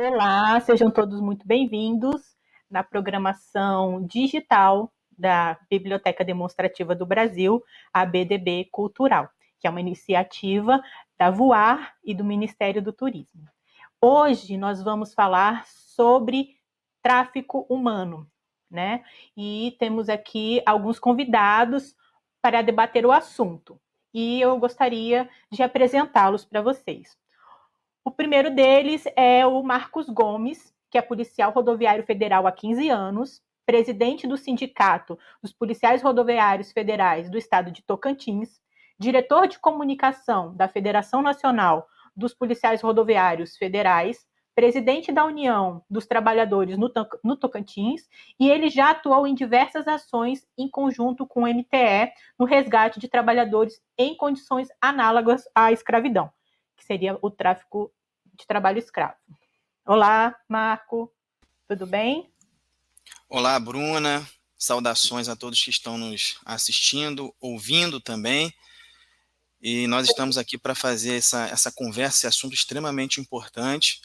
Olá, sejam todos muito bem-vindos na programação digital da Biblioteca Demonstrativa do Brasil, a BDB Cultural, que é uma iniciativa da Voar e do Ministério do Turismo. Hoje nós vamos falar sobre tráfico humano, né? E temos aqui alguns convidados para debater o assunto. E eu gostaria de apresentá-los para vocês. O primeiro deles é o Marcos Gomes, que é policial rodoviário federal há 15 anos, presidente do Sindicato dos Policiais Rodoviários Federais do Estado de Tocantins, diretor de comunicação da Federação Nacional dos Policiais Rodoviários Federais, presidente da União dos Trabalhadores no Tocantins, e ele já atuou em diversas ações em conjunto com o MTE no resgate de trabalhadores em condições análogas à escravidão, que seria o tráfico de trabalho escravo. Olá, Marco, tudo bem? Olá, Bruna. Saudações a todos que estão nos assistindo, ouvindo também. E nós estamos aqui para fazer essa conversa, esse assunto extremamente importante,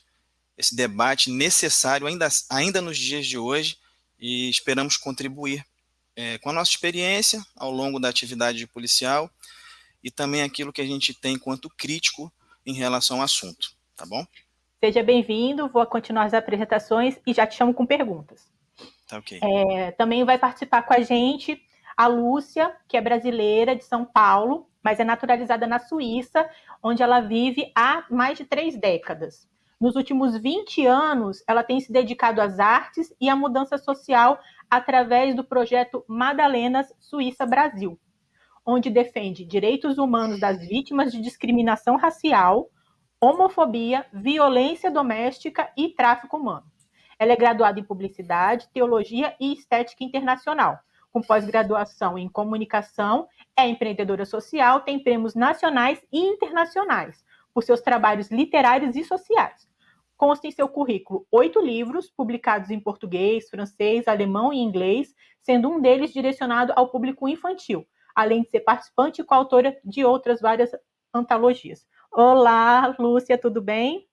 esse debate necessário ainda nos dias de hoje, e esperamos contribuir com a nossa experiência ao longo da atividade de policial e também aquilo que a gente tem enquanto crítico em relação ao assunto, tá bom? Seja bem-vindo, vou continuar as apresentações e já te chamo com perguntas. Tá ok. Também vai participar com a gente a Lúcia, que é brasileira de São Paulo, mas é naturalizada na Suíça, onde ela vive há mais de 3 décadas. Nos últimos 20 anos, ela tem se dedicado às artes e à mudança social através do projeto Madalenas Suíça Brasil, onde defende direitos humanos das vítimas de discriminação racial, homofobia, violência doméstica e tráfico humano. Ela é graduada em Publicidade, Teologia e Estética Internacional, com pós-graduação em Comunicação, é empreendedora social, tem prêmios nacionais e internacionais por seus trabalhos literários e sociais. Consta em seu currículo 8 livros, publicados em português, francês, alemão e inglês, sendo um deles direcionado ao público infantil, além de ser participante e coautora de outras várias antologias. Olá, Lúcia, tudo bem?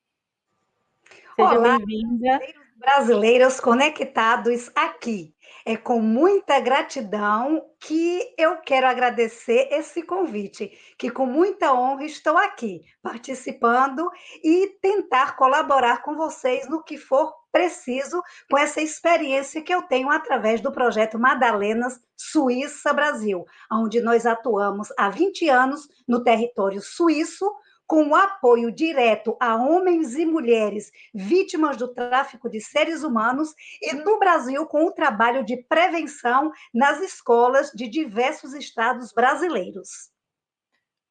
Seja Olá, bem-vinda. brasileiros conectados aqui. É com muita gratidão que eu quero agradecer esse convite, que com muita honra estou aqui, participando e tentar colaborar com vocês no que for preciso com essa experiência que eu tenho através do projeto Madalenas Suíça Brasil, onde nós atuamos há 20 anos no território suíço, com o apoio direto a homens e mulheres vítimas do tráfico de seres humanos e no Brasil com o trabalho de prevenção nas escolas de diversos estados brasileiros.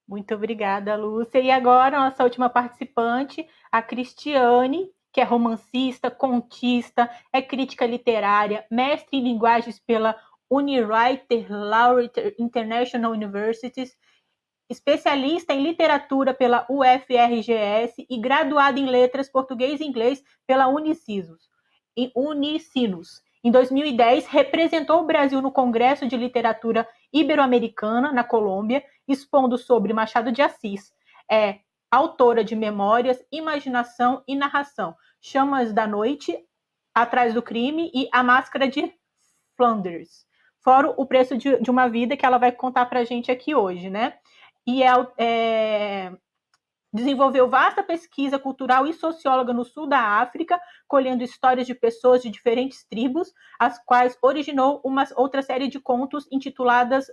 Muito obrigada, Lúcia. E agora, nossa última participante, a Cristiane, que é romancista, contista, é crítica literária, mestre em linguagens pela Uniwriter Laureate International Universities, especialista em literatura pela UFRGS e graduada em letras português e inglês pela Unicinos. Em 2010, representou o Brasil no Congresso de Literatura Ibero-Americana, na Colômbia, expondo sobre Machado de Assis. É autora de Memórias, Imaginação e Narração, Chamas da Noite, Atrás do Crime e A Máscara de Flanders. Fora o preço de uma vida, que ela vai contar para a gente aqui hoje, né? E desenvolveu vasta pesquisa cultural e socióloga no sul da África, colhendo histórias de pessoas de diferentes tribos, as quais originou uma outra série de contos intituladas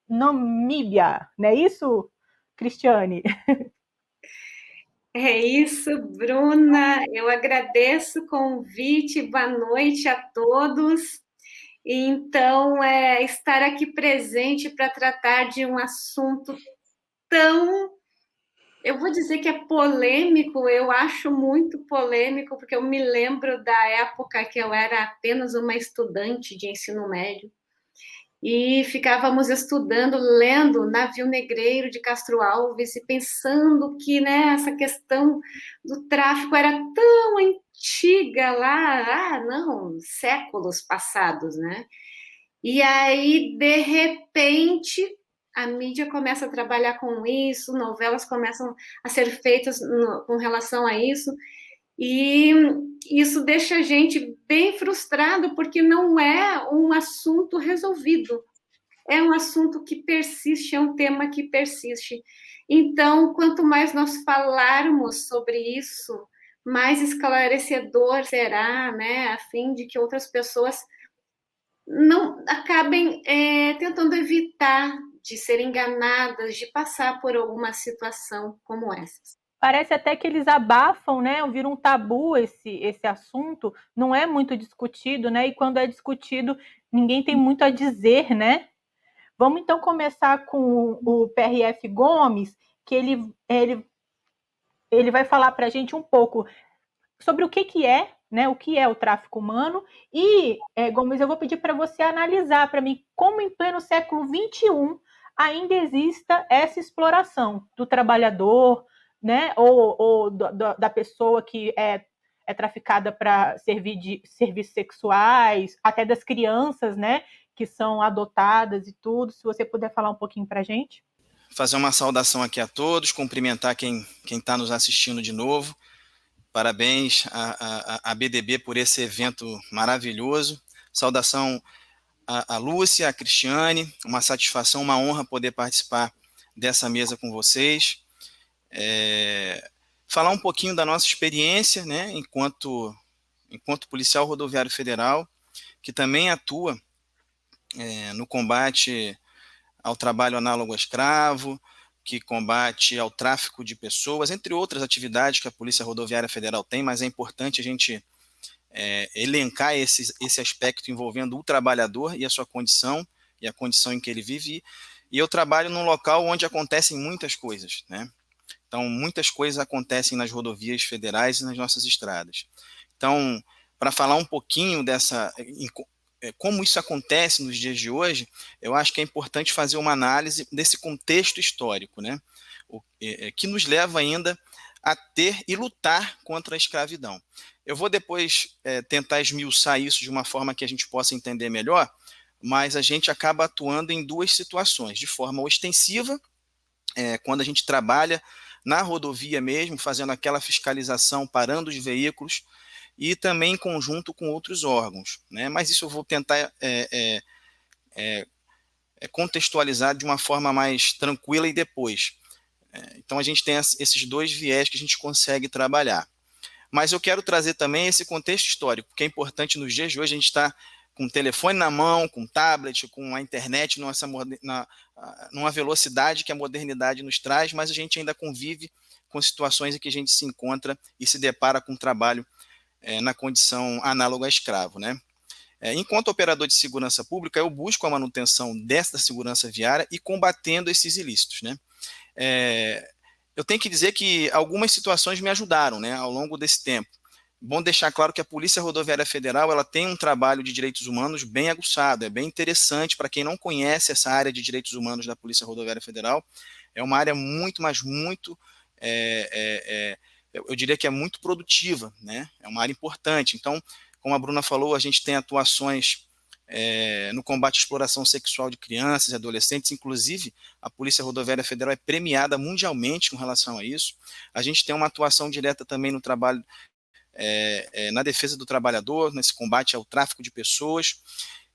Namíbia. Não é isso, Cristiane? É isso, Bruna. Eu agradeço o convite. Boa noite a todos. Então, estar aqui presente para tratar de um assunto tão, eu vou dizer que é polêmico, eu acho muito polêmico, porque eu me lembro da época que eu era apenas uma estudante de ensino médio e ficávamos estudando, lendo Navio Negreiro de Castro Alves e pensando que, né, essa questão do tráfico era tão antiga lá, não, séculos passados, né? E aí, de repente, a mídia começa a trabalhar com isso, novelas começam a ser feitas com relação a isso, E isso deixa a gente bem frustrado, porque não é um assunto resolvido, é um assunto que persiste, é um tema que persiste. Então, quanto mais nós falarmos sobre isso, mais esclarecedor será, né, a fim de que outras pessoas não acabem tentando evitar de ser enganadas, de passar por alguma situação como essa. Parece até que eles abafam, né? Vira um tabu esse assunto, não é muito discutido, né? E quando é discutido, ninguém tem muito a dizer, né? Vamos então começar com o PRF Gomes, que ele vai falar para a gente um pouco sobre o que é, né? O que é o tráfico humano. E, Gomes, eu vou pedir para você analisar para mim como em pleno século XXI ainda exista essa exploração do trabalhador, né? Ou da pessoa que é traficada para servir de serviços sexuais, até das crianças, né? Que são adotadas e tudo. Se você puder falar um pouquinho para a gente. Fazer uma saudação aqui a todos, cumprimentar quem está nos assistindo de novo. Parabéns à BDB por esse evento maravilhoso. Saudação a Lúcia, a Cristiane, uma satisfação, uma honra poder participar dessa mesa com vocês. Falar um pouquinho da nossa experiência, né, enquanto policial rodoviário federal, que também atua no combate ao trabalho análogo a escravo, que combate ao tráfico de pessoas, entre outras atividades que a Polícia Rodoviária Federal tem, mas é importante a gente elencar esse aspecto envolvendo o trabalhador e a sua condição, e a condição em que ele vive. E eu trabalho num local onde acontecem muitas coisas, né? Então, muitas coisas acontecem nas rodovias federais e nas nossas estradas. Então, para falar um pouquinho como isso acontece nos dias de hoje, eu acho que é importante fazer uma análise desse contexto histórico, né? Que nos leva ainda a ter e lutar contra a escravidão. Eu vou depois tentar esmiuçar isso de uma forma que a gente possa entender melhor, mas a gente acaba atuando em duas situações, de forma ostensiva, quando a gente trabalha na rodovia mesmo, fazendo aquela fiscalização, parando os veículos, e também em conjunto com outros órgãos, né? Mas isso eu vou tentar contextualizar de uma forma mais tranquila e depois. Então a gente tem esses dois viés que a gente consegue trabalhar. Mas eu quero trazer também esse contexto histórico, porque é importante nos dias de hoje a gente está com o telefone na mão, com o tablet, com a internet numa velocidade que a modernidade nos traz, mas a gente ainda convive com situações em que a gente se encontra e se depara com um trabalho na condição análoga a escravo, né? Enquanto operador de segurança pública, eu busco a manutenção dessa segurança viária e combatendo esses ilícitos, né? Eu tenho que dizer que algumas situações me ajudaram, né, ao longo desse tempo. Bom deixar claro que a Polícia Rodoviária Federal ela tem um trabalho de direitos humanos bem aguçado, é bem interessante para quem não conhece essa área de direitos humanos da Polícia Rodoviária Federal. É uma área muito, mas muito, eu diria que é muito produtiva, né? É uma área importante. Então, como a Bruna falou, a gente tem atuações no combate à exploração sexual de crianças e adolescentes, inclusive a Polícia Rodoviária Federal é premiada mundialmente com relação a isso. A gente tem uma atuação direta também no trabalho, na defesa do trabalhador, nesse combate ao tráfico de pessoas,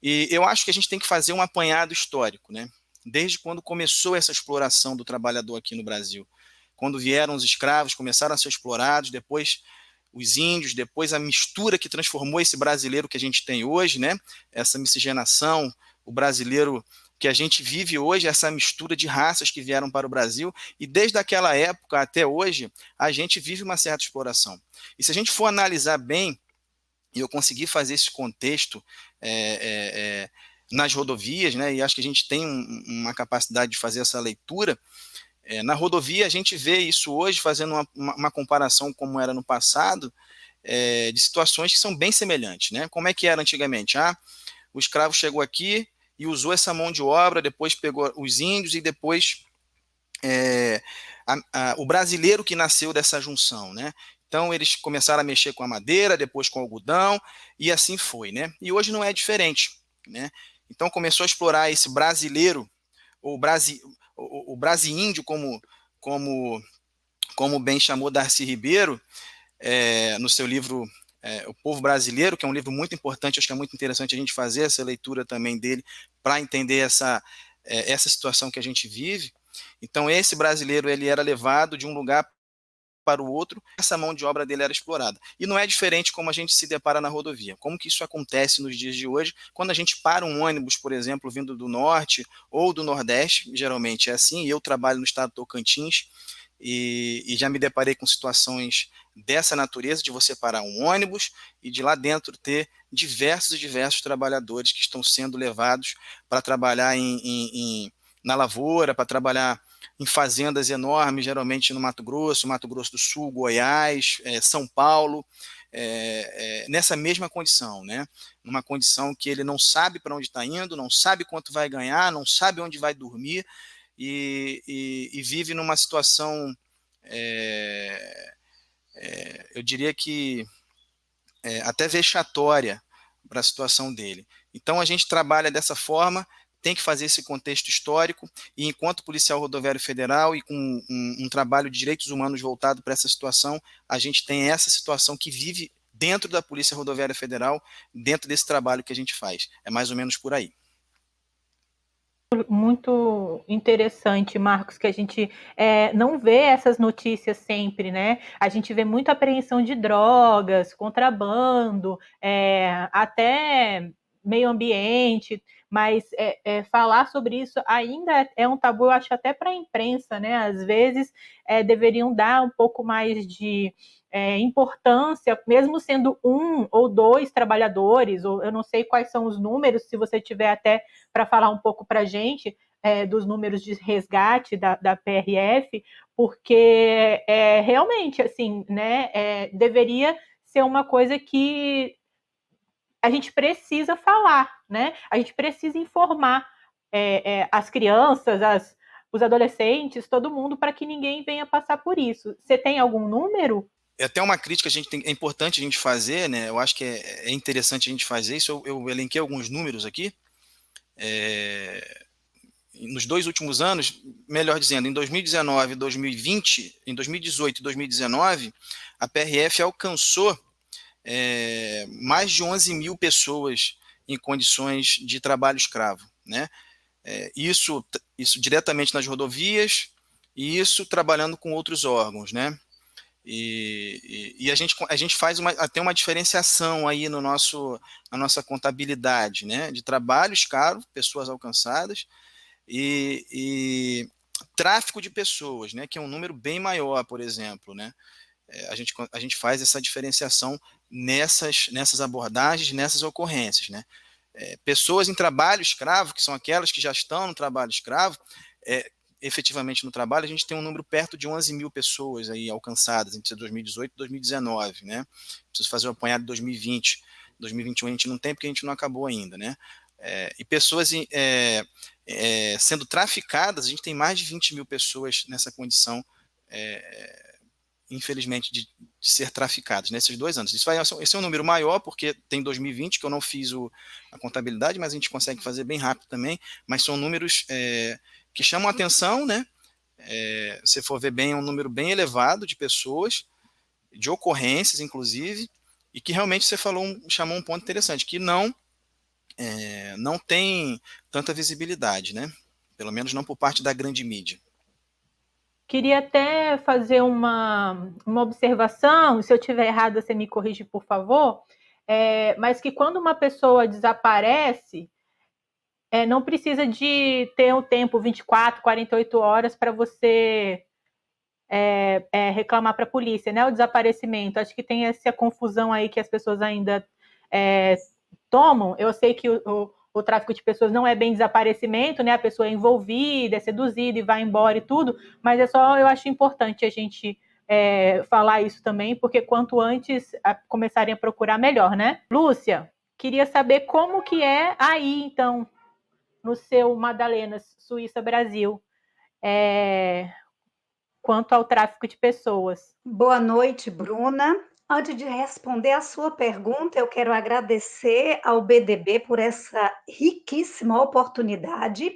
e eu acho que a gente tem que fazer um apanhado histórico, né? Desde quando começou essa exploração do trabalhador aqui no Brasil, quando vieram os escravos, começaram a ser explorados, depois os índios, depois a mistura que transformou esse brasileiro que a gente tem hoje, né? Essa miscigenação, o brasileiro que a gente vive hoje, essa mistura de raças que vieram para o Brasil, e desde aquela época até hoje, a gente vive uma certa exploração. E se a gente for analisar bem, e eu consegui fazer esse contexto nas rodovias, né? E acho que a gente tem uma capacidade de fazer essa leitura. Na rodovia, a gente vê isso hoje, fazendo uma comparação como era no passado, de situações que são bem semelhantes, né? Como é que era antigamente? O escravo chegou aqui e usou essa mão de obra, depois pegou os índios e depois o brasileiro que nasceu dessa junção, né? Então, eles começaram a mexer com a madeira, depois com o algodão, e assim foi, né? E hoje não é diferente, né? Então, começou a explorar esse brasileiro, o brasi-índio, como bem chamou Darcy Ribeiro, no seu livro O Povo Brasileiro, que é um livro muito importante, acho que é muito interessante a gente fazer essa leitura também dele para entender essa situação que a gente vive. Então, esse brasileiro, ele era levado de um lugar para o outro, essa mão de obra dele era explorada. E não é diferente como a gente se depara na rodovia. Como que isso acontece nos dias de hoje, quando a gente para um ônibus, por exemplo, vindo do norte ou do nordeste, geralmente é assim, e eu trabalho no estado do Tocantins, e já me deparei com situações dessa natureza, de você parar um ônibus e de lá dentro ter diversos e diversos trabalhadores que estão sendo levados para trabalhar na lavoura, para trabalhar em fazendas enormes, geralmente no Mato Grosso do Sul, Goiás, São Paulo, nessa mesma condição, né? Numa condição que ele não sabe para onde está indo, não sabe quanto vai ganhar, não sabe onde vai dormir, e vive numa situação, eu diria que até vexatória para a situação dele. Então a gente trabalha dessa forma, tem que fazer esse contexto histórico, e enquanto policial rodoviário federal e com um trabalho de direitos humanos voltado para essa situação, a gente tem essa situação que vive dentro da Polícia Rodoviária Federal, dentro desse trabalho que a gente faz. É mais ou menos por aí. Muito interessante, Marcos, que a gente não vê essas notícias sempre, né? A gente vê muita apreensão de drogas, contrabando, até meio ambiente, mas falar sobre isso ainda é um tabu, eu acho, até para a imprensa, né? Às vezes deveriam dar um pouco mais de importância, mesmo sendo um ou dois trabalhadores, ou eu não sei quais são os números, se você tiver até para falar um pouco para a gente dos números de resgate da PRF, porque realmente, assim, né, deveria ser uma coisa que a gente precisa falar, né? A gente precisa informar as crianças, os adolescentes, todo mundo, para que ninguém venha passar por isso. Você tem algum número? É até uma crítica é importante a gente fazer, né? Eu acho que é interessante a gente fazer isso. Eu elenquei alguns números aqui. Nos 2 últimos anos, melhor dizendo, em 2019 e 2020, em 2018 e 2019, a PRF alcançou mais de 11 mil pessoas em condições de trabalho escravo, né? Isso diretamente nas rodovias, e isso trabalhando com outros órgãos, né? E a gente faz até uma diferenciação aí na nossa contabilidade, né? De trabalho escravo, pessoas alcançadas, e tráfico de pessoas, né? Que é um número bem maior, por exemplo, né? A gente faz essa diferenciação nessas abordagens, nessas ocorrências, né? Pessoas em trabalho escravo, que são aquelas que já estão no trabalho escravo, efetivamente no trabalho, a gente tem um número perto de 11 mil pessoas aí alcançadas entre 2018 e 2019, né? Preciso fazer o apanhado de 2020, 2021 a gente não tem porque a gente não acabou ainda, né? E pessoas sendo traficadas, a gente tem mais de 20 mil pessoas nessa condição, infelizmente, de ser traficadas nesses 2 anos. Esse é um número maior, porque tem 2020, que eu não fiz a contabilidade, mas a gente consegue fazer bem rápido também, mas são números que chamam a atenção, né? Se for ver bem, é um número bem elevado de pessoas, de ocorrências, inclusive, e que realmente você chamou um ponto interessante, que não tem tanta visibilidade, né? Pelo menos não por parte da grande mídia. Queria até fazer uma observação, se eu estiver errada, você me corrige, por favor, mas que quando uma pessoa desaparece, não precisa de ter o tempo 24, 48 horas para você reclamar para a polícia, né? O desaparecimento. Acho que tem essa confusão aí que as pessoas ainda tomam. Eu sei que o tráfico de pessoas não é bem desaparecimento, né? A pessoa é envolvida, é seduzida e vai embora e tudo, mas eu acho importante a gente falar isso também, porque quanto antes começarem a procurar, melhor, né? Lúcia, queria saber como que é aí, então, no seu Madalenas, Suíça, Brasil, quanto ao tráfico de pessoas. Boa noite, Bruna. Antes de responder a sua pergunta, eu quero agradecer ao BDB por essa riquíssima oportunidade.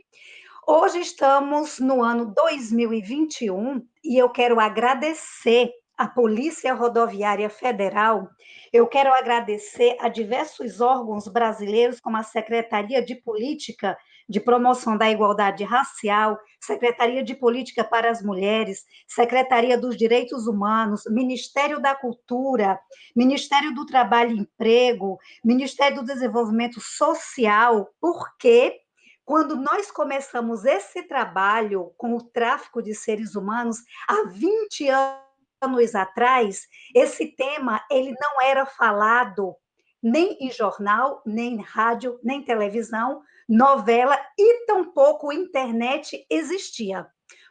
Hoje estamos no ano 2021 e eu quero agradecer a Polícia Rodoviária Federal, eu quero agradecer a diversos órgãos brasileiros, como a Secretaria de Política de Promoção da Igualdade Racial, Secretaria de Política para as Mulheres, Secretaria dos Direitos Humanos, Ministério da Cultura, Ministério do Trabalho e Emprego, Ministério do Desenvolvimento Social, porque quando nós começamos esse trabalho com o tráfico de seres humanos, há 20 anos atrás, esse tema ele não era falado nem em jornal, nem em rádio, nem televisão, novela e tampouco internet existia.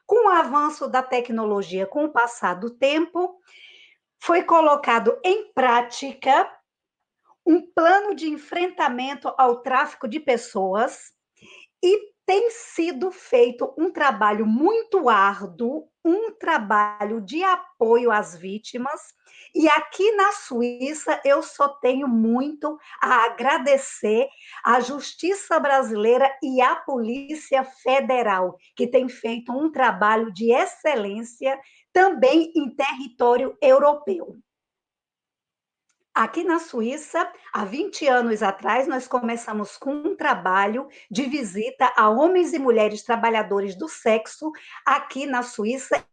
Com o avanço da tecnologia, com o passar do tempo, foi colocado em prática um plano de enfrentamento ao tráfico de pessoas e tem sido feito um trabalho muito árduo, um trabalho de apoio às vítimas. E aqui na Suíça eu só tenho muito a agradecer à Justiça Brasileira e à Polícia Federal, que tem feito um trabalho de excelência também em território europeu. Aqui na Suíça, há 20 anos atrás, nós começamos com um trabalho de visita a homens e mulheres trabalhadores do sexo aqui na Suíça,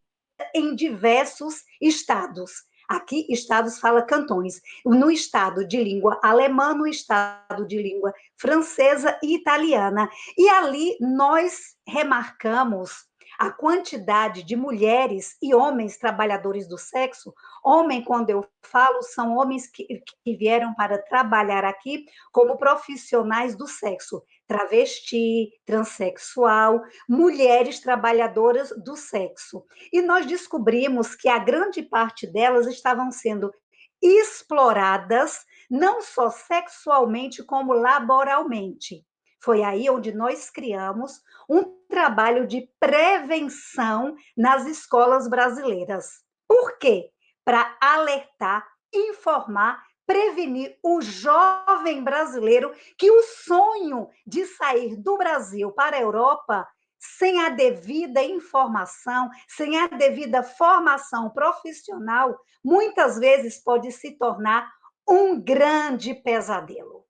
em diversos estados. Aqui, estados fala cantões. No estado de língua alemã, no estado de língua francesa e italiana. E ali nós remarcamos a quantidade de mulheres e homens trabalhadores do sexo. Homem, quando eu falo, são homens que vieram para trabalhar aqui como profissionais do sexo, travesti, transexual, mulheres trabalhadoras do sexo. E nós descobrimos que a grande parte delas estavam sendo exploradas, não só sexualmente, como laboralmente. Foi aí onde nós criamos um trabalho de prevenção nas escolas brasileiras. Por quê? Para alertar, informar, prevenir o jovem brasileiro que o sonho de sair do Brasil para a Europa sem a devida informação, sem a devida formação profissional, muitas vezes pode se tornar um grande pesadelo.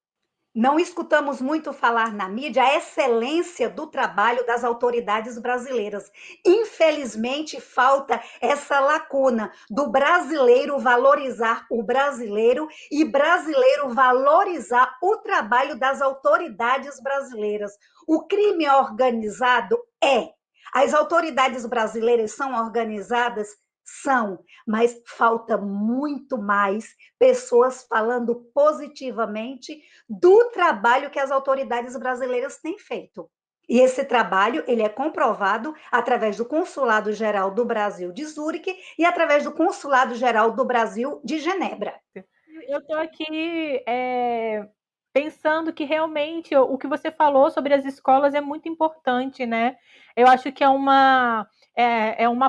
Não escutamos muito falar na mídia a excelência do trabalho das autoridades brasileiras. Infelizmente, falta essa lacuna do brasileiro valorizar o brasileiro e brasileiro valorizar o trabalho das autoridades brasileiras. O crime organizado é. As autoridades brasileiras são organizadas? São, mas falta muito mais pessoas falando positivamente do trabalho que as autoridades brasileiras têm feito. E esse trabalho ele é comprovado através do Consulado Geral do Brasil de Zurique e através do Consulado Geral do Brasil de Genebra. Eu estou aqui pensando que realmente o que você falou sobre as escolas é muito importante, né? Eu acho que é uma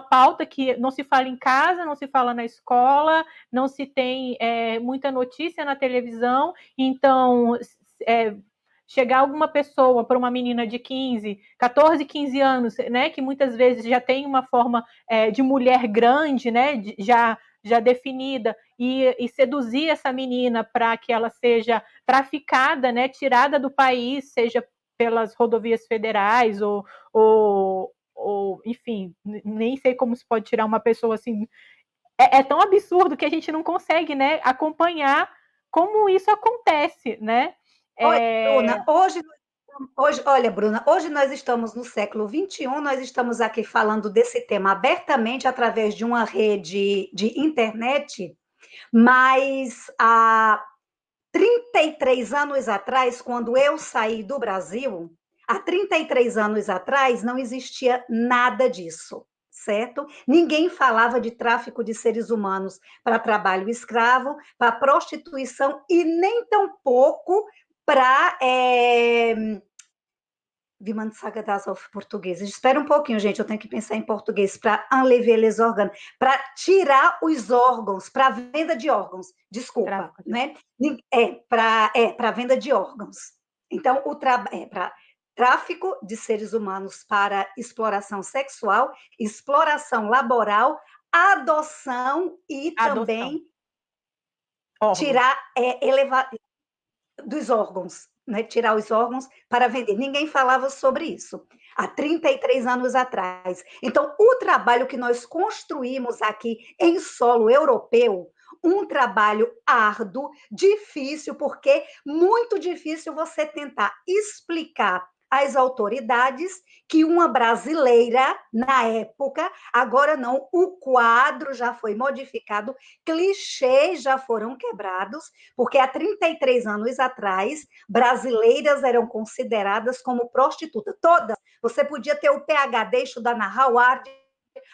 pauta que não se fala em casa, não se fala na escola, não se tem muita notícia na televisão, então chegar alguma pessoa para uma menina de 14, 15 anos, né, que muitas vezes já tem uma forma de mulher grande, né, já definida, e seduzir essa menina para que ela seja traficada, né, tirada do país, seja pelas rodovias federais ou enfim, nem sei como se pode tirar uma pessoa assim. É tão absurdo que a gente não consegue, né, acompanhar como isso acontece, né? Bruna, hoje nós estamos no século XXI, nós estamos aqui falando desse tema abertamente através de uma rede de internet, mas há 33 anos atrás, quando eu saí do Brasil, há 33 anos atrás não existia nada disso, certo? Ninguém falava de tráfico de seres humanos para trabalho escravo, para prostituição e nem tampouco para wie man sagt das auf português? Espera um pouquinho, gente, eu tenho que pensar em português, para enlever les organes, para tirar os órgãos, para venda de órgãos, desculpa, né? Para venda de órgãos. Então, para tráfico de seres humanos para exploração sexual, exploração laboral, adoção e também tirar, elevar dos órgãos, né? Tirar os órgãos para vender. Ninguém falava sobre isso há 33 anos atrás. Então, o trabalho que nós construímos aqui em solo europeu, um trabalho árduo, difícil, porque muito difícil você tentar explicar às autoridades que uma brasileira, na época, agora não, o quadro já foi modificado, clichês já foram quebrados, porque há 33 anos atrás, brasileiras eram consideradas como prostitutas, todas. Você podia ter o PhD, estudar na Harvard,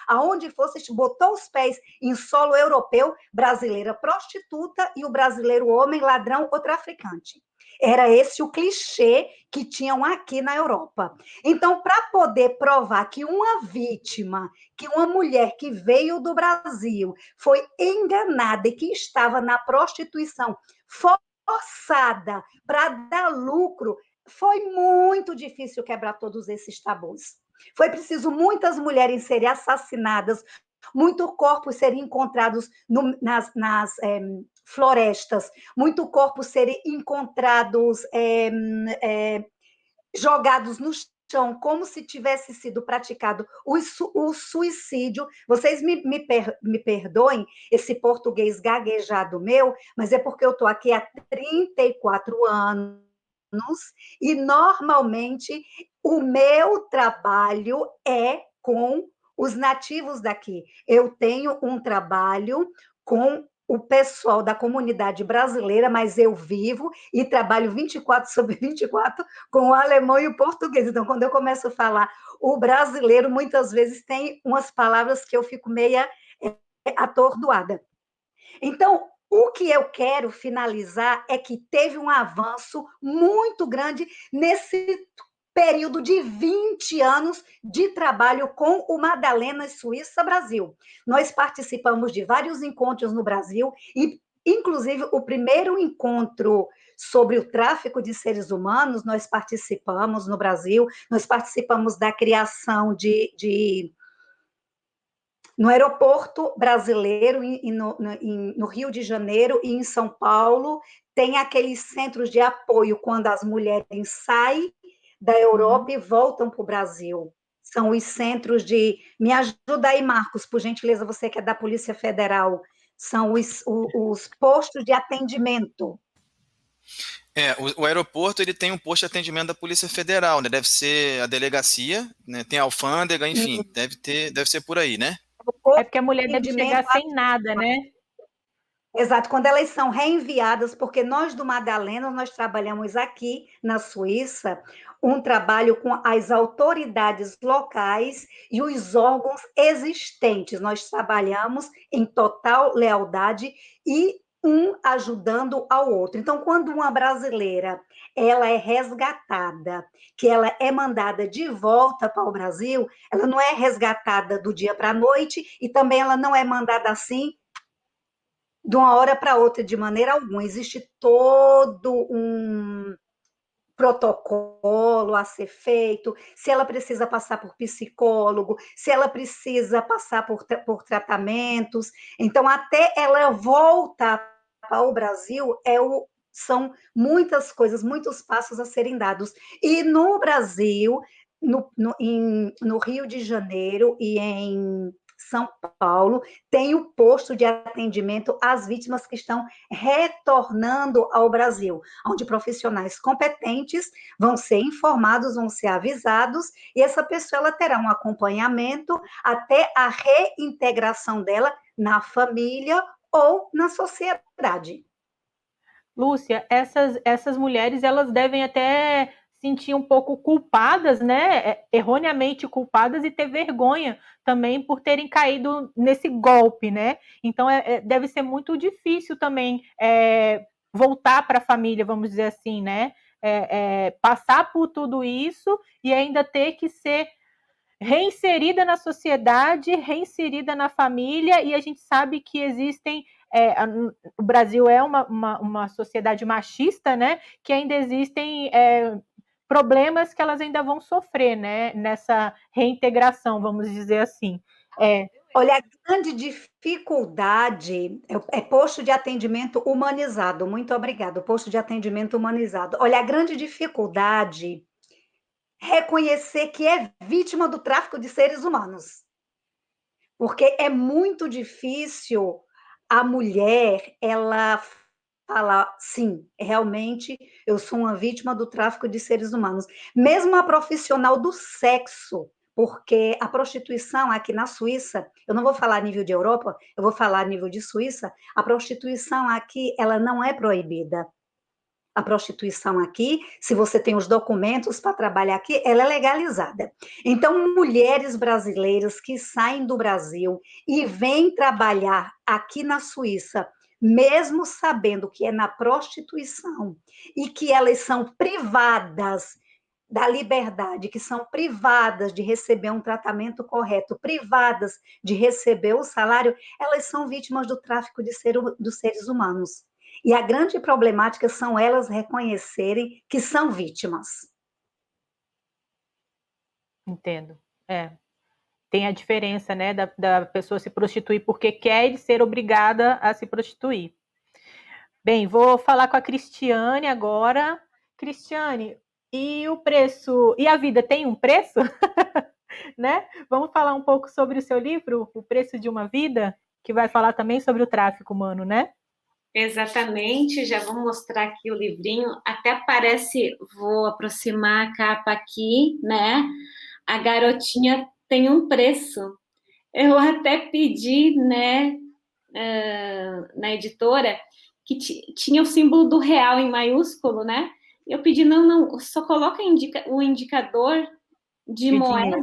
aonde fosse, botou os pés em solo europeu, brasileira prostituta e o brasileiro homem ladrão ou traficante. Era esse o clichê que tinham aqui na Europa. Então, para poder provar que uma vítima, que uma mulher que veio do Brasil foi enganada e que estava na prostituição forçada para dar lucro, foi muito difícil quebrar todos esses tabus. Foi preciso muitas mulheres serem assassinadas, muitos corpos serem encontrados nas florestas, muitos corpos serem encontrados jogados no chão, como se tivesse sido praticado o suicídio. Vocês me perdoem esse português gaguejado meu, mas é porque eu estou aqui há 34 anos e, normalmente, o meu trabalho é com os nativos daqui. Eu tenho um trabalho com o pessoal da comunidade brasileira, mas eu vivo e trabalho 24/24 com o alemão e o português. Então, quando eu começo a falar o brasileiro, muitas vezes tem umas palavras que eu fico meia atordoada. Então, o que eu quero finalizar é que teve um avanço muito grande nesse período de 20 anos de trabalho com o Madalena Suíça Brasil. Nós participamos de vários encontros no Brasil e, inclusive, o primeiro encontro sobre o tráfico de seres humanos, nós participamos no Brasil, nós participamos da criação no aeroporto brasileiro, no Rio de Janeiro e em São Paulo, tem aqueles centros de apoio quando as mulheres saem da Europa e voltam para o Brasil. São os centros de... Me ajuda aí, Marcos, por gentileza, você que é da Polícia Federal. São os postos de atendimento. O aeroporto ele tem um posto de atendimento da Polícia Federal, né? Deve ser a delegacia, né? Tem a alfândega, enfim, deve ser por aí, né? É porque a mulher deve chegar sem nada, né? Exato, quando elas são reenviadas, porque nós do Madalena, nós trabalhamos aqui na Suíça, um trabalho com as autoridades locais e os órgãos existentes. Nós trabalhamos em total lealdade e um ajudando ao outro. Então, quando uma brasileira ela é resgatada, que ela é mandada de volta para o Brasil, ela não é resgatada do dia para a noite e também ela não é mandada assim de uma hora para outra, de maneira alguma. Existe todo um protocolo a ser feito, se ela precisa passar por psicólogo, se ela precisa passar por tratamentos. Então, até ela voltar para o Brasil, são muitas coisas, muitos passos a serem dados. E no Brasil, no Rio de Janeiro e em São Paulo, tem o posto de atendimento às vítimas que estão retornando ao Brasil, onde profissionais competentes vão ser informados, vão ser avisados, e essa pessoa ela terá um acompanhamento até a reintegração dela na família ou na sociedade. Lúcia, essas mulheres, elas devem até sentir um pouco culpadas, né? Erroneamente culpadas e ter vergonha também por terem caído nesse golpe, né? Então, deve ser muito difícil também voltar para a família, vamos dizer assim, né? Passar por tudo isso e ainda ter que ser reinserida na sociedade, reinserida na família, e a gente sabe que existem... o Brasil é uma sociedade machista, né? Que ainda existem problemas que elas ainda vão sofrer, né? Nessa reintegração, vamos dizer assim. Olha, a grande dificuldade é posto de atendimento humanizado. Muito obrigado, posto de atendimento humanizado. Olha, a grande dificuldade é reconhecer que é vítima do tráfico de seres humanos. Porque é muito difícil a mulher, ela falar, sim, realmente eu sou uma vítima do tráfico de seres humanos. Mesmo a profissional do sexo, porque a prostituição aqui na Suíça, eu não vou falar a nível de Europa, eu vou falar a nível de Suíça, a prostituição aqui, ela não é proibida. A prostituição aqui, se você tem os documentos para trabalhar aqui, ela é legalizada. Então, mulheres brasileiras que saem do Brasil e vêm trabalhar aqui na Suíça, mesmo sabendo que é na prostituição e que elas são privadas da liberdade, que são privadas de receber um tratamento correto, privadas de receber o salário, elas são vítimas do tráfico dos seres humanos. E a grande problemática são elas reconhecerem que são vítimas. Entendo. Tem a diferença, né, da pessoa se prostituir porque quer e ser obrigada a se prostituir. Bem, vou falar com a Cristiane agora. Cristiane, e o preço? E a vida tem um preço? Né? Vamos falar um pouco sobre o seu livro, O Preço de uma Vida, que vai falar também sobre o tráfico humano, né? Exatamente, já vou mostrar aqui o livrinho, até parece, vou aproximar a capa aqui, né? A garotinha tem um preço. Eu até pedi, né, na editora, que tinha o símbolo do real em maiúsculo, né? Eu pedi, não, só coloca o indicador de moeda,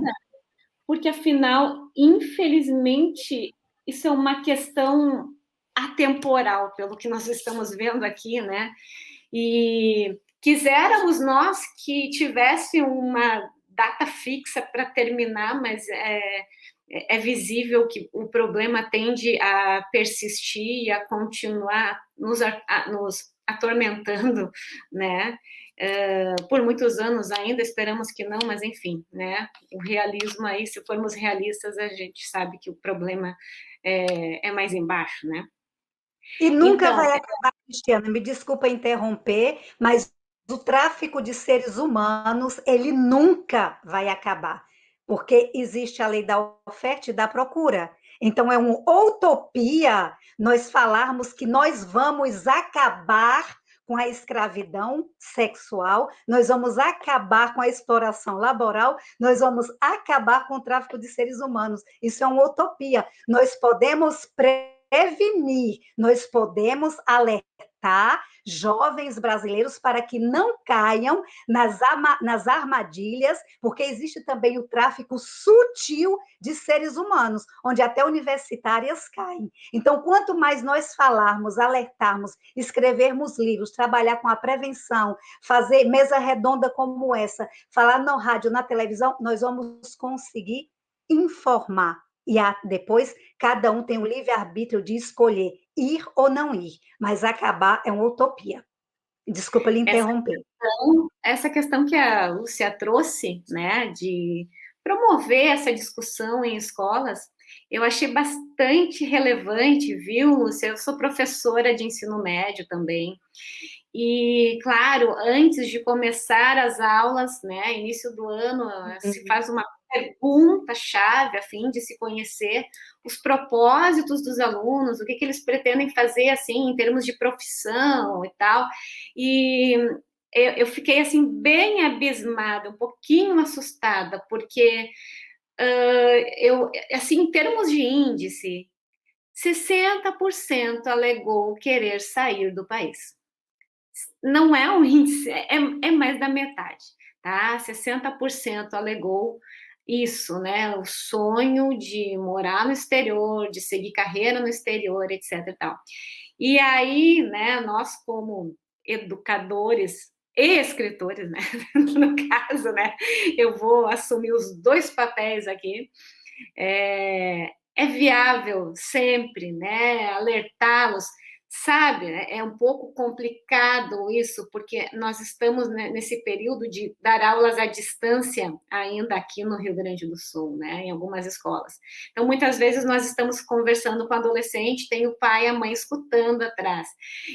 porque afinal, infelizmente, isso é uma questão atemporal, pelo que nós estamos vendo aqui, né? E quiséramos nós que tivesse uma data fixa para terminar, mas é visível que o problema tende a persistir e a continuar nos atormentando, né? Por muitos anos ainda, esperamos que não, mas enfim, né? O realismo aí, se formos realistas, a gente sabe que o problema é mais embaixo, né? E nunca vai acabar, Cristiana, me desculpa interromper, mas o tráfico de seres humanos, ele nunca vai acabar, porque existe a lei da oferta e da procura. Então, é uma utopia nós falarmos que nós vamos acabar com a escravidão sexual, nós vamos acabar com a exploração laboral, nós vamos acabar com o tráfico de seres humanos. Isso é uma utopia. Nós podemos prevenir, nós podemos alertar jovens brasileiros para que não caiam nas armadilhas, porque existe também o tráfico sutil de seres humanos, onde até universitárias caem. Então, quanto mais nós falarmos, alertarmos, escrevermos livros, trabalhar com a prevenção, fazer mesa redonda como essa, falar no rádio, na televisão, nós vamos conseguir informar. E depois, cada um tem o livre-arbítrio de escolher ir ou não ir, mas acabar é uma utopia. Desculpa lhe interromper. Essa questão que a Lúcia trouxe, né, de promover essa discussão em escolas, eu achei bastante relevante, viu, Lúcia? Eu sou professora de ensino médio também. E, claro, antes de começar as aulas, né, início do ano, se faz uma pergunta-chave a fim de se conhecer os propósitos dos alunos, o que eles pretendem fazer, assim, em termos de profissão e tal. E eu fiquei, assim, bem abismada, um pouquinho assustada, porque, assim, em termos de índice, 60% alegou querer sair do país. Não é um índice, é mais da metade, tá? 60% alegou isso, né? O sonho de morar no exterior, de seguir carreira no exterior, etc. E tal. E aí, né, nós como educadores e escritores, né, no caso, né, eu vou assumir os dois papéis aqui, é viável sempre, né, alertá-los. sabe, é um pouco complicado isso, porque nós estamos, né, nesse período de dar aulas à distância ainda aqui no Rio Grande do Sul, né, em algumas escolas. Então, muitas vezes nós estamos conversando com o adolescente, tem o pai e a mãe escutando atrás.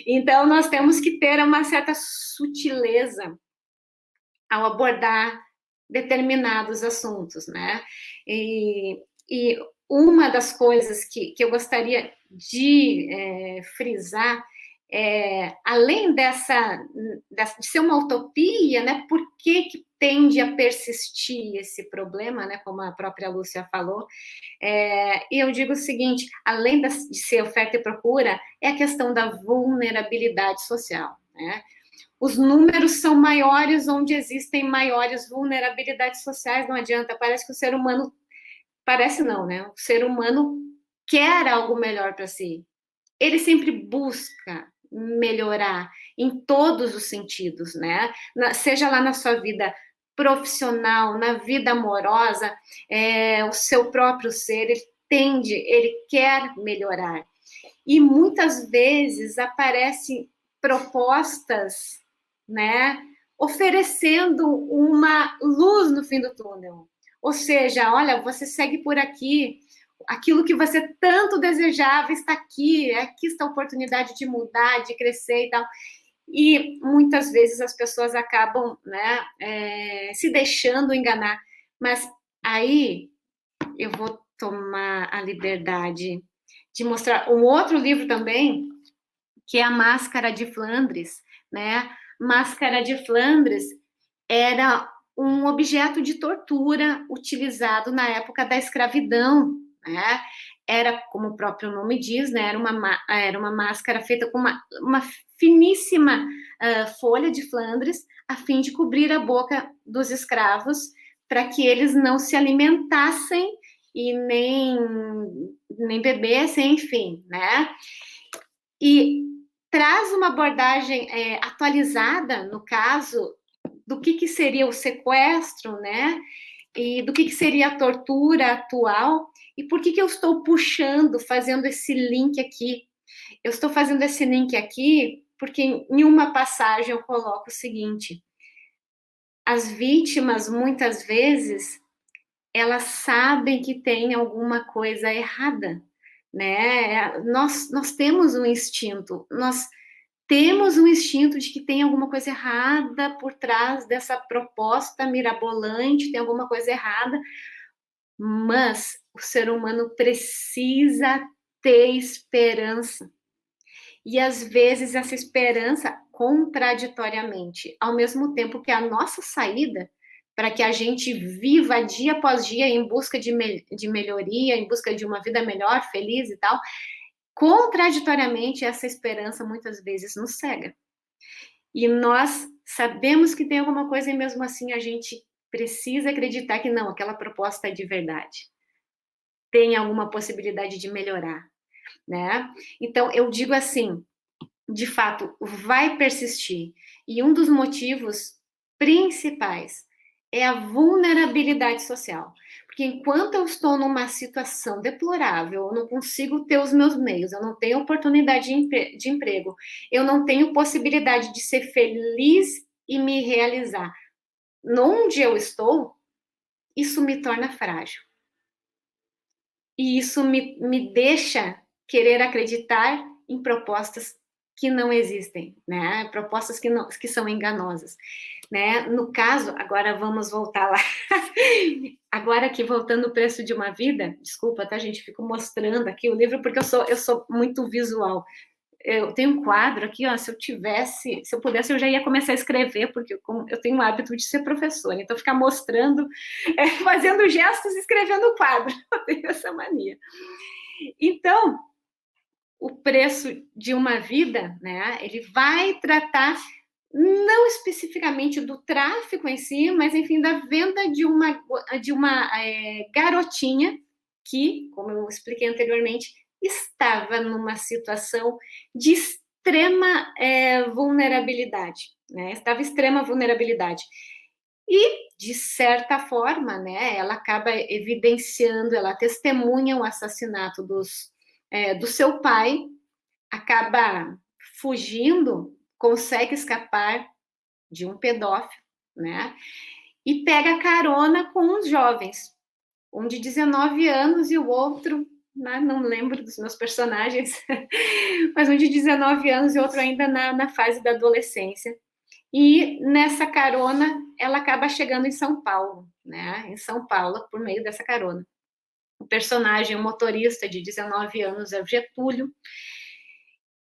Então, nós temos que ter uma certa sutileza ao abordar determinados assuntos, né? E uma das coisas que eu gostaria de frisar além de ser uma utopia, né? Por que tende a persistir esse problema, né? Como a própria Lúcia falou. E eu digo o seguinte: além de ser oferta e procura, é a questão da vulnerabilidade social, né? Os números são maiores onde existem maiores vulnerabilidades sociais, não adianta, parece que o ser humano, parece não, né? O ser humano quer algo melhor para si. Ele sempre busca melhorar em todos os sentidos, né? Seja lá na sua vida profissional, na vida amorosa, o seu próprio ser, ele quer melhorar. E muitas vezes aparecem propostas, né, oferecendo uma luz no fim do túnel. Ou seja, olha, você segue por aqui, aquilo que você tanto desejava está aqui está a oportunidade de mudar, de crescer e tal. E muitas vezes as pessoas acabam, né, se deixando enganar. Mas aí eu vou tomar a liberdade de mostrar um outro livro também, que é A Máscara de Flandres, né? Máscara de Flandres era um objeto de tortura utilizado na época da escravidão, né? Era, como o próprio nome diz, né? Era uma máscara feita com uma finíssima folha de Flandres, a fim de cobrir a boca dos escravos, para que eles não se alimentassem e nem bebessem, enfim, né? E traz uma abordagem atualizada, no caso, do que seria o sequestro, né? E do que seria a tortura atual. E por que eu estou fazendo esse link aqui? Eu estou fazendo esse link aqui porque em uma passagem eu coloco o seguinte: as vítimas, muitas vezes, elas sabem que tem alguma coisa errada, né? Nós temos um instinto, de que tem alguma coisa errada por trás dessa proposta mirabolante, tem alguma coisa errada, mas o ser humano precisa ter esperança. E às vezes essa esperança, contraditoriamente, ao mesmo tempo que a nossa saída para que a gente viva dia após dia em busca de melhoria, em busca de uma vida melhor, feliz e tal, contraditoriamente, essa esperança muitas vezes nos cega. E nós sabemos que tem alguma coisa e mesmo assim a gente precisa acreditar que não, aquela proposta é de verdade. Tem alguma possibilidade de melhorar, né? Então, eu digo assim, de fato, vai persistir. E um dos motivos principais é a vulnerabilidade social. Porque enquanto eu estou numa situação deplorável, eu não consigo ter os meus meios, eu não tenho oportunidade de emprego, eu não tenho possibilidade de ser feliz e me realizar. Onde eu estou, isso me torna frágil. E isso me deixa querer acreditar em propostas que não existem, né? Propostas que são enganosas, né? No caso, agora vamos voltar lá. Agora aqui, voltando o preço de uma vida, desculpa, tá, gente? Fico mostrando aqui o livro porque eu sou muito visual. Eu tenho um quadro aqui, ó, se eu pudesse, eu já ia começar a escrever, porque eu tenho o hábito de ser professora, então ficar mostrando, fazendo gestos e escrevendo o quadro, eu tenho essa mania. Então, o preço de uma vida, né, ele vai tratar não especificamente do tráfico em si, mas, enfim, da venda de uma garotinha que, como eu expliquei anteriormente, estava numa situação de extrema vulnerabilidade, né? Estava extrema vulnerabilidade. E, de certa forma, né, ela acaba evidenciando, ela testemunha o assassinato do seu pai, acaba fugindo, consegue escapar de um pedófilo, né? E pega carona com uns jovens, um de 19 anos e o outro, né, não lembro dos meus personagens, mas um de 19 anos e outro ainda na fase da adolescência. E nessa carona, ela acaba chegando em São Paulo, né? Em São Paulo, por meio dessa carona. O personagem, o motorista de 19 anos, é o Getúlio,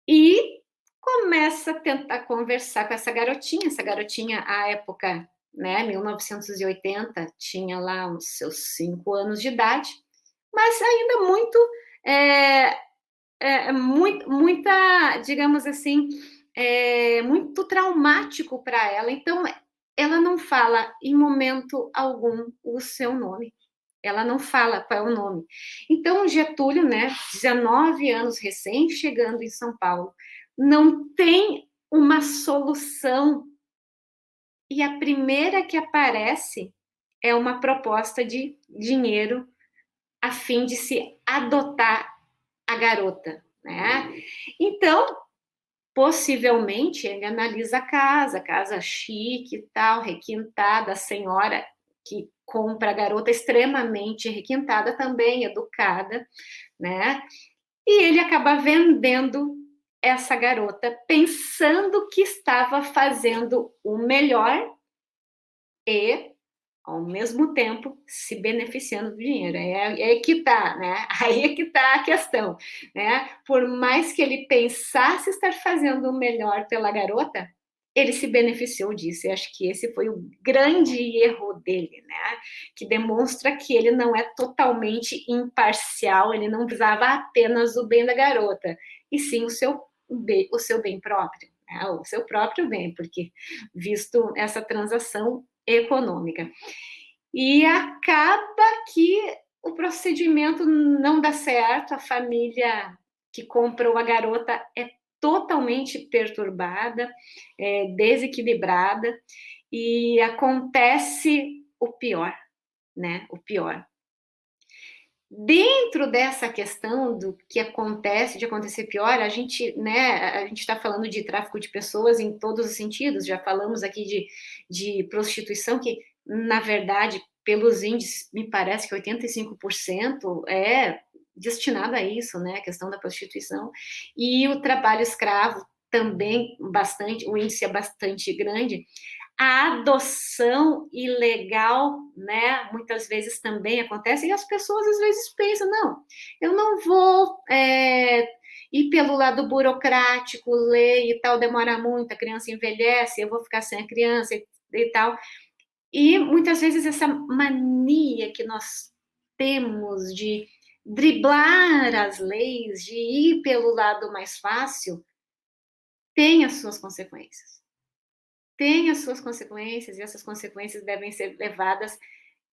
e começa a tentar conversar com essa garotinha, à época, né, 1980, tinha lá os seus 5 anos de idade, mas ainda muita, digamos assim, muito traumático para ela. Então, ela não fala em momento algum o seu nome. Ela não fala qual é o nome. Então, Getúlio, né, 19 anos recém chegando em São Paulo, não tem uma solução. E a primeira que aparece é uma proposta de dinheiro a fim de se adotar a garota, né? Então, possivelmente, ele analisa a casa chique e tal, requintada, a senhora que compra a garota extremamente requintada também, educada, né? E ele acaba vendendo essa garota, pensando que estava fazendo o melhor e, ao mesmo tempo, se beneficiando do dinheiro. É que tá, né? Aí é que tá a questão, né? Por mais que ele pensasse estar fazendo o melhor pela garota, ele se beneficiou disso. Eu acho que esse foi o grande erro dele, né? Que demonstra que ele não é totalmente imparcial, ele não visava apenas o bem da garota, e sim o seu bem próprio, né? O seu próprio bem, porque visto essa transação econômica. E acaba que o procedimento não dá certo, a família que comprou a garota é totalmente perturbada, desequilibrada, e acontece o pior, né? O pior. Dentro dessa questão do que acontece, de acontecer pior, a gente está falando de tráfico de pessoas em todos os sentidos, já falamos aqui de prostituição, que, na verdade, pelos índices, me parece que 85% é destinado a isso, né, a questão da prostituição, e o trabalho escravo também bastante, o índice é bastante grande. A adoção ilegal, né, muitas vezes também acontece, e as pessoas às vezes pensam, não, eu não vou ir pelo lado burocrático, ler e tal, demora muito, a criança envelhece, eu vou ficar sem a criança e tal. E muitas vezes essa mania que nós temos de driblar as leis, de ir pelo lado mais fácil, tem as suas consequências. Tem as suas consequências, e essas consequências devem ser levadas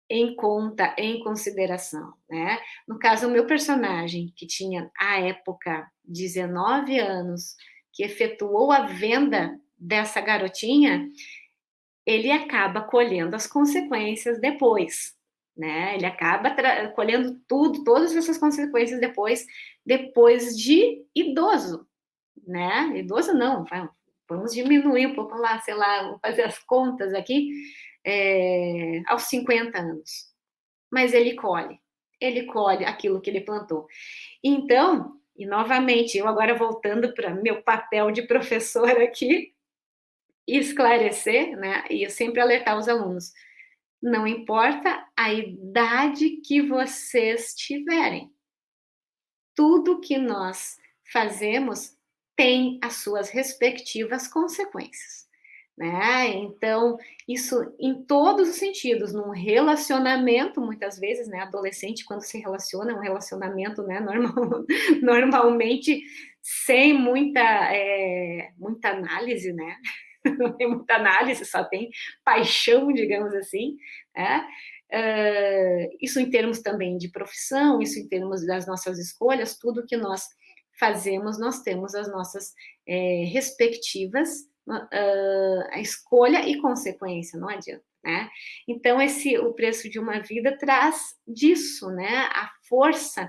em conta, em consideração, né? No caso, o meu personagem, que tinha, à época, 19 anos, que efetuou a venda dessa garotinha, ele acaba colhendo as consequências depois, né? Ele acaba colhendo todas essas consequências depois de idoso, né? Idoso não, vamos diminuir um pouco lá, sei lá, vou fazer as contas aqui, aos 50 anos. Mas ele colhe aquilo que ele plantou. Então, e novamente, eu agora voltando para meu papel de professora aqui, esclarecer, né? E eu sempre alertar os alunos, não importa a idade que vocês tiverem, tudo que nós fazemos tem as suas respectivas consequências, né? Então, isso em todos os sentidos, num relacionamento, muitas vezes, né, adolescente, quando se relaciona, é um relacionamento, né, normalmente sem muita análise, né? Não tem muita análise, só tem paixão, digamos assim, né? Isso em termos também de profissão, isso em termos das nossas escolhas, tudo que nós fazemos, nós temos as nossas respectivas a escolha e consequência, não adianta, né? Então, o preço de uma vida traz disso, né? A força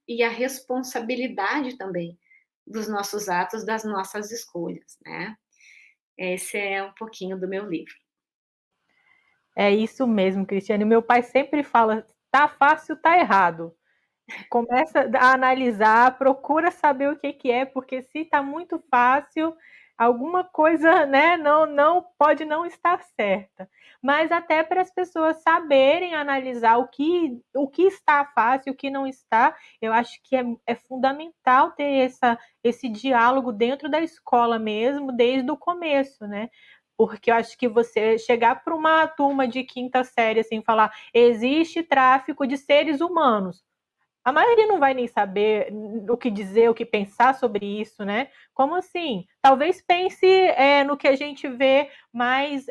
e a responsabilidade também dos nossos atos, das nossas escolhas, né? Esse é um pouquinho do meu livro. É isso mesmo, Cristiane. Meu pai sempre fala, tá fácil, tá errado. Começa a analisar, procura saber o que é, porque se está muito fácil, alguma coisa, né, não pode não estar certa. Mas até para as pessoas saberem analisar o que está fácil, o que não está, eu acho que é fundamental ter esse diálogo dentro da escola mesmo, desde o começo, né? Porque eu acho que você chegar para uma turma de quinta série assim, falar existe tráfico de seres humanos. A maioria não vai nem saber o que dizer, o que pensar sobre isso, né? Como assim? Talvez pense no que a gente vê mais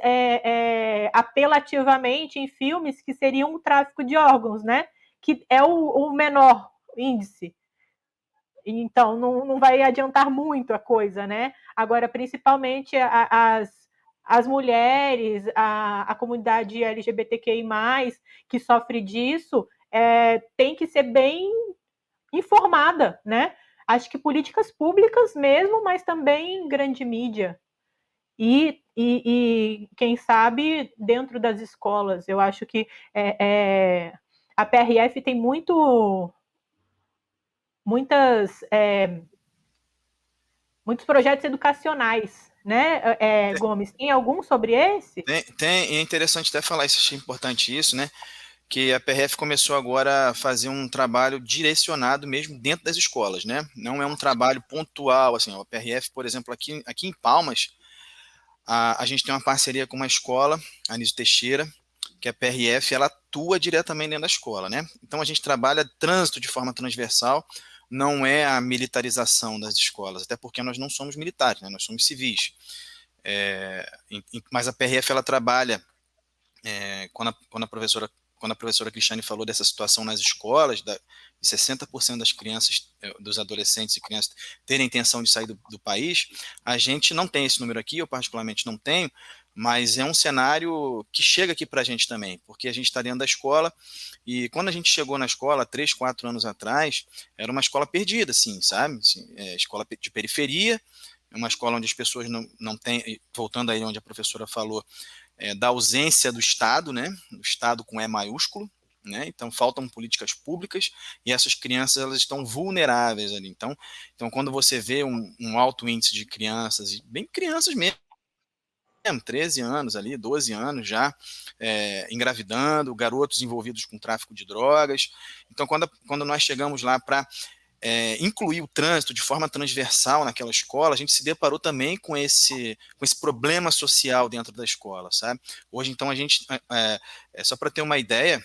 apelativamente em filmes, que seriam o tráfico de órgãos, né? Que é o menor índice. Então, não vai adiantar muito a coisa, né? Agora, principalmente as mulheres, a comunidade LGBTQI+, que sofre disso, tem que ser bem informada, né? Acho que políticas públicas mesmo, mas também grande mídia. E quem sabe, dentro das escolas, eu acho que a PRF tem muitos projetos educacionais, né, Gomes? Tem algum sobre esse? Tem, é interessante até falar isso, achei importante isso, né? Que a PRF começou agora a fazer um trabalho direcionado mesmo dentro das escolas, né? Não é um trabalho pontual, assim, a PRF, por exemplo, aqui em Palmas, a gente tem uma parceria com uma escola, a Anísio Teixeira, que a PRF, ela atua diretamente dentro da escola, né? Então a gente trabalha trânsito de forma transversal, não é a militarização das escolas, até porque nós não somos militares, né? Nós somos civis. Mas a PRF, ela trabalha, quando a professora Cristiane falou dessa situação nas escolas, de 60% das crianças, dos adolescentes e crianças terem intenção de sair do país, a gente não tem esse número aqui, eu particularmente não tenho, mas é um cenário que chega aqui para a gente também, porque a gente está dentro da escola, e quando a gente chegou na escola, 3, 4 anos atrás, era uma escola perdida, assim, sabe? Assim, escola de periferia, uma escola onde as pessoas não têm, voltando aí onde a professora falou, da ausência do Estado, né? Do Estado com E maiúsculo, né? Então faltam políticas públicas e essas crianças elas estão vulneráveis ali. Então quando você vê um alto índice de crianças, e bem crianças mesmo, 13 anos ali, 12 anos já, engravidando, garotos envolvidos com tráfico de drogas. Então quando nós chegamos lá para incluir o trânsito de forma transversal naquela escola, a gente se deparou também com esse problema social dentro da escola, sabe? Hoje, então, a gente, só para ter uma ideia,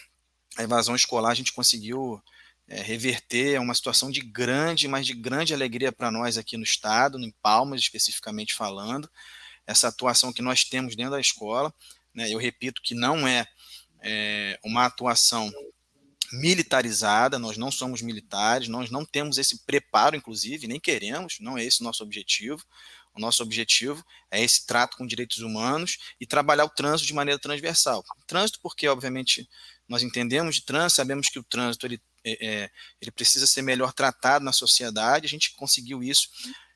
a evasão escolar a gente conseguiu reverter uma situação de grande alegria para nós aqui no estado, em Palmas especificamente falando, essa atuação que nós temos dentro da escola, né? Eu repito que não é uma atuação militarizada, nós não somos militares, nós não temos esse preparo, inclusive, nem queremos, não é esse o nosso objetivo. O nosso objetivo é esse trato com direitos humanos e trabalhar o trânsito de maneira transversal. Trânsito porque, obviamente, nós entendemos de trânsito, sabemos que o trânsito ele precisa ser melhor tratado na sociedade, a gente conseguiu isso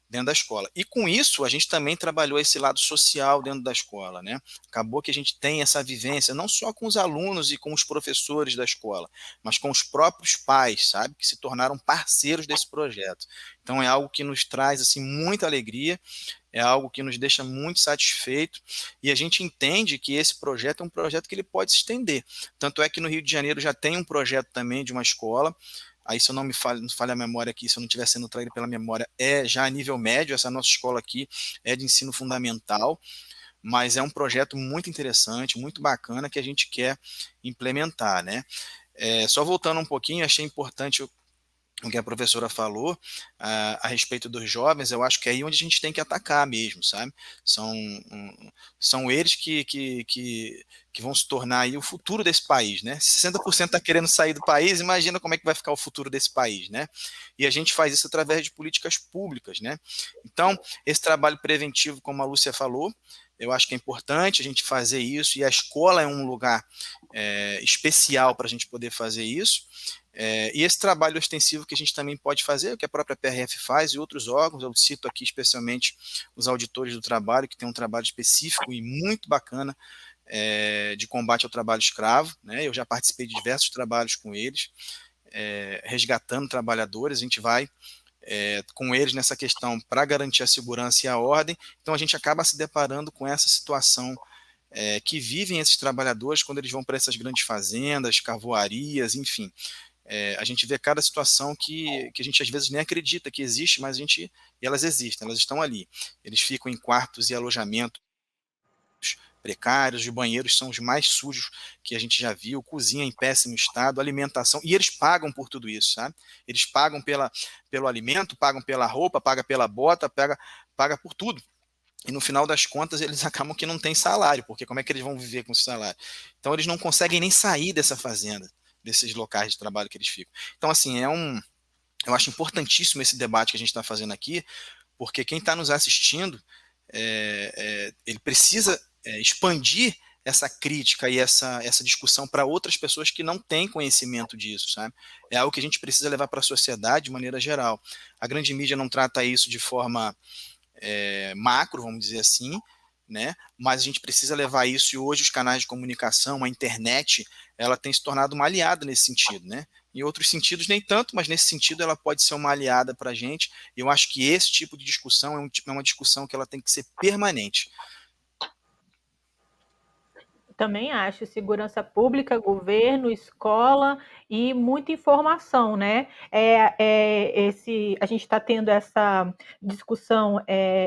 dentro da escola. E com isso, a gente também trabalhou esse lado social dentro da escola, né? Acabou que a gente tem essa vivência, não só com os alunos e com os professores da escola, mas com os próprios pais, sabe? Que se tornaram parceiros desse projeto. Então é algo que nos traz, assim, muita alegria, é algo que nos deixa muito satisfeito e a gente entende que esse projeto é um projeto que ele pode se estender. Tanto é que no Rio de Janeiro já tem um projeto também de uma escola. Aí, se eu não falha a memória aqui, se eu não estiver sendo traído pela memória, é já a nível médio, essa nossa escola aqui é de ensino fundamental, mas é um projeto muito interessante, muito bacana, que a gente quer implementar, né? Só voltando um pouquinho, achei importante o que a professora falou a respeito dos jovens, eu acho que é aí onde a gente tem que atacar mesmo, sabe? São eles que vão se tornar aí o futuro desse país, né? Se 60% está querendo sair do país, imagina como é que vai ficar o futuro desse país, né? E a gente faz isso através de políticas públicas, né? Então, esse trabalho preventivo, como a Lúcia falou, Eu acho que é importante a gente fazer isso, e a escola é um lugar especial para a gente poder fazer isso. E esse trabalho extensivo que a gente também pode fazer, que a própria PRF faz e outros órgãos, eu cito aqui especialmente os auditores do trabalho, que tem um trabalho específico e muito bacana de combate ao trabalho escravo, né? Eu já participei de diversos trabalhos com eles, resgatando trabalhadores. A gente vai com eles nessa questão para garantir a segurança e a ordem. Então a gente acaba se deparando com essa situação que vivem esses trabalhadores quando eles vão para essas grandes fazendas, carvoarias, enfim. A gente vê cada situação que a gente às vezes nem acredita que existe, mas e elas existem, elas estão ali. Eles ficam em quartos e alojamentos precários, os banheiros são os mais sujos que a gente já viu, cozinha em péssimo estado, alimentação, e eles pagam por tudo isso, sabe? Eles pagam pelo alimento, pagam pela roupa, pagam pela bota, paga por tudo. E no final das contas eles acabam que não têm salário, porque como é que eles vão viver com esse salário? Então eles não conseguem nem sair dessa fazenda, desses locais de trabalho que eles ficam. Então, assim, eu acho importantíssimo esse debate que a gente está fazendo aqui, porque quem está nos assistindo, ele precisa expandir essa crítica e essa discussão para outras pessoas que não têm conhecimento disso, sabe? É algo que a gente precisa levar para a sociedade de maneira geral. A grande mídia não trata isso de forma macro, vamos dizer assim, né? Mas a gente precisa levar isso, e hoje os canais de comunicação, a internet, ela tem se tornado uma aliada nesse sentido, né? Em outros sentidos nem tanto, mas nesse sentido ela pode ser uma aliada para a gente. Eu acho que esse tipo de discussão é uma discussão que ela tem que ser permanente. Também acho, segurança pública, governo, escola e muita informação, né? A gente está tendo essa discussão,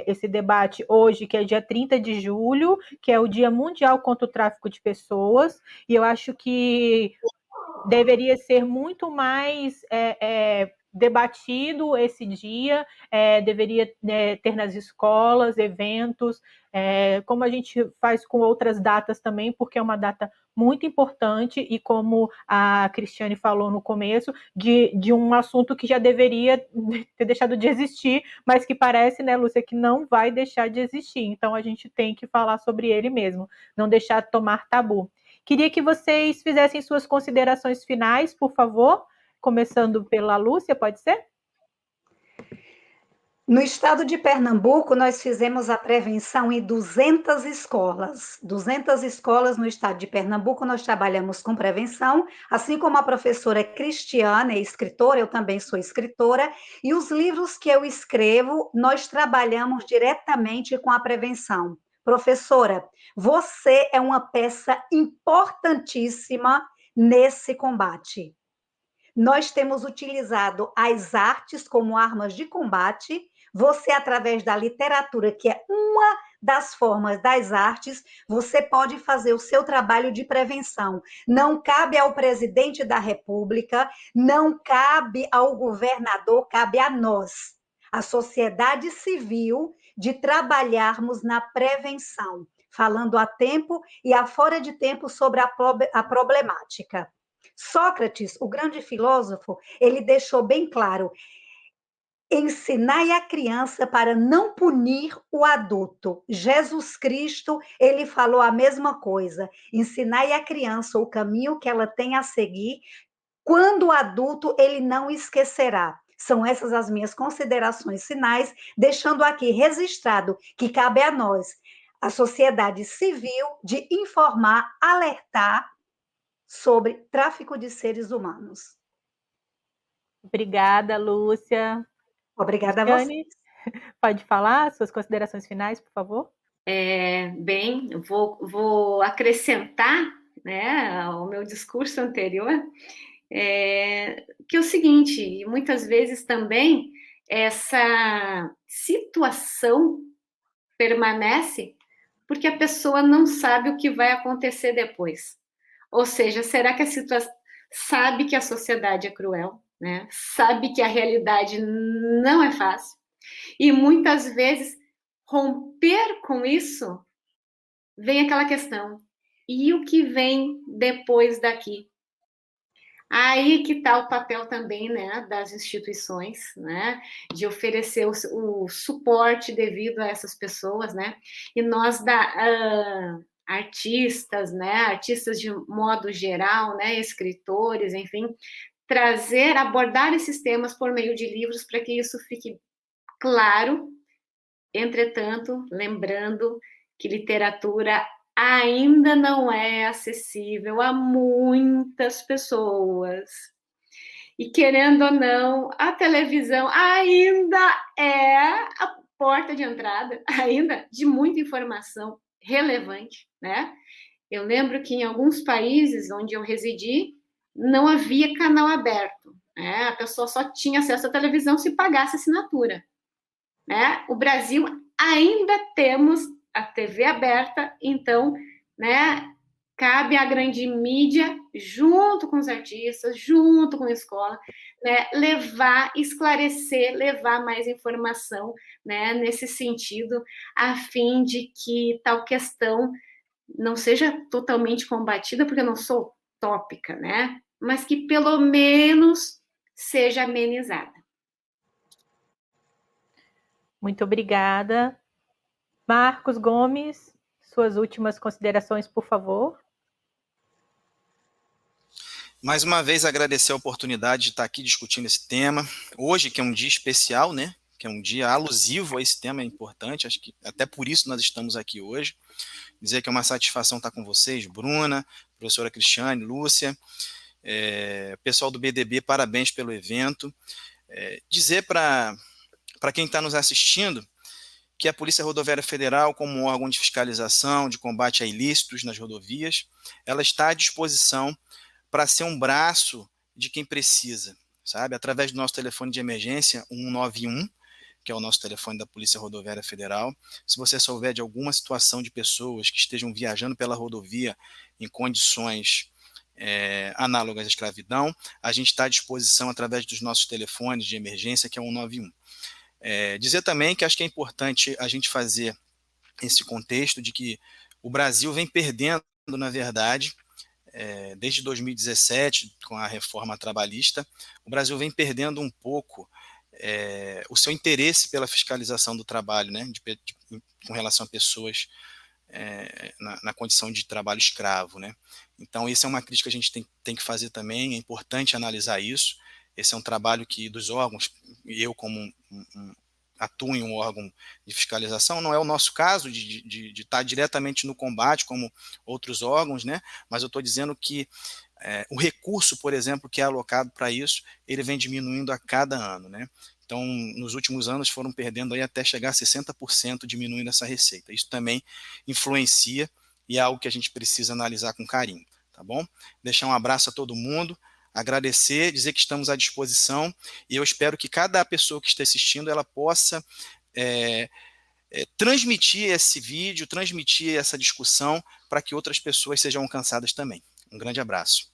esse debate hoje, que é dia 30 de julho, que é o Dia Mundial contra o Tráfico de Pessoas, e eu acho que deveria ser muito mais debatido esse dia, deveria ter nas escolas, eventos, como a gente faz com outras datas também, porque é uma data muito importante e, como a Cristiane falou no começo, de um assunto que já deveria ter deixado de existir, mas que parece, né, Lúcia, que não vai deixar de existir. Então a gente tem que falar sobre ele mesmo, não deixar de tomar tabu. Queria que vocês fizessem suas considerações finais, por favor, começando pela Lúcia, pode ser? No estado de Pernambuco, nós fizemos a prevenção em 200 escolas. 200 escolas no estado de Pernambuco, nós trabalhamos com prevenção, assim como a professora Cristiane é escritora, eu também sou escritora, e os livros que eu escrevo, nós trabalhamos diretamente com a prevenção. Professora, você é uma peça importantíssima nesse combate. Nós temos utilizado as artes como armas de combate. Você, através da literatura, que é uma das formas das artes, você pode fazer o seu trabalho de prevenção. Não cabe ao presidente da República, não cabe ao governador, cabe a nós, a sociedade civil, de trabalharmos na prevenção, falando a tempo e a fora de tempo sobre a problemática. Sócrates, o grande filósofo, ele deixou bem claro: ensinai a criança para não punir o adulto. Jesus Cristo, ele falou a mesma coisa: ensinai a criança o caminho que ela tem a seguir, quando o adulto ele não esquecerá. São essas as minhas considerações finais, deixando aqui registrado que cabe a nós, a sociedade civil, de informar, alertar sobre tráfico de seres humanos. Obrigada, Lúcia. Obrigada Cristiane, a você. pode falar suas considerações finais, por favor? Bem, eu vou acrescentar, né, ao meu discurso anterior, que é o seguinte: muitas vezes também essa situação permanece porque a pessoa não sabe o que vai acontecer depois. Ou seja, será que a situação sabe que a sociedade é cruel, né? Sabe que a realidade não é fácil, e muitas vezes romper com isso, vem aquela questão: e o que vem depois daqui? Aí que está o papel também, né, das instituições, né, de oferecer o suporte devido a essas pessoas, né, e nós artistas, né, artistas de modo geral, né, escritores, enfim, abordar esses temas por meio de livros para que isso fique claro. Entretanto, lembrando que literatura ainda não é acessível a muitas pessoas. E querendo ou não, a televisão ainda é a porta de entrada, ainda de muita informação relevante, né? Eu lembro que em alguns países onde eu residi, não havia canal aberto, né? A pessoa só tinha acesso à televisão se pagasse assinatura, né? O Brasil ainda temos a TV aberta, então, né, cabe à grande mídia, junto com os artistas, junto com a escola, né, levar, esclarecer, levar mais informação, né, nesse sentido, a fim de que tal questão não seja totalmente combatida, porque eu não sou utópica, né, mas que pelo menos seja amenizada. Muito obrigada. Marcos Gomes, suas últimas considerações, por favor. Mais uma vez, agradecer a oportunidade de estar aqui discutindo esse tema. Hoje, que é um dia especial, né? Que é um dia alusivo a esse tema, é importante. Acho que até por isso nós estamos aqui hoje. Dizer que é uma satisfação estar com vocês, Bruna, professora Cristiane, Lúcia, pessoal do BDB, parabéns pelo evento. Dizer para quem está nos assistindo que a Polícia Rodoviária Federal, como órgão de fiscalização, de combate a ilícitos nas rodovias, ela está à disposição para ser um braço de quem precisa, sabe? Através do nosso telefone de emergência, 191, que é o nosso telefone da Polícia Rodoviária Federal. Se você souber de alguma situação de pessoas que estejam viajando pela rodovia em condições análogas à escravidão, a gente está à disposição através dos nossos telefones de emergência, que é o 191. Dizer também que acho que é importante a gente fazer esse contexto de que o Brasil vem perdendo, na verdade, desde 2017, com a reforma trabalhista, o Brasil vem perdendo um pouco o seu interesse pela fiscalização do trabalho, né, com relação a pessoas na condição de trabalho escravo, né? Então, isso é uma crítica que a gente tem que fazer também, é importante analisar isso. Esse é um trabalho que dos órgãos, eu como atuo em um órgão de fiscalização, não é o nosso caso de estar diretamente no combate, como outros órgãos, né? Mas eu estou dizendo que o recurso, por exemplo, que é alocado para isso, ele vem diminuindo a cada ano, né? Então, nos últimos anos foram perdendo aí até chegar a 60% diminuindo essa receita. Isso também influencia e é algo que a gente precisa analisar com carinho, tá bom? Deixar um abraço a todo mundo, agradecer, dizer que estamos à disposição e eu espero que cada pessoa que está assistindo, ela possa transmitir esse vídeo, transmitir essa discussão para que outras pessoas sejam alcançadas também. Um grande abraço.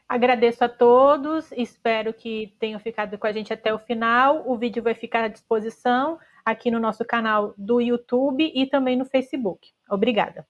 Agradeço a todos, espero que tenham ficado com a gente até o final. O vídeo vai ficar à disposição aqui no nosso canal do YouTube e também no Facebook. Obrigada.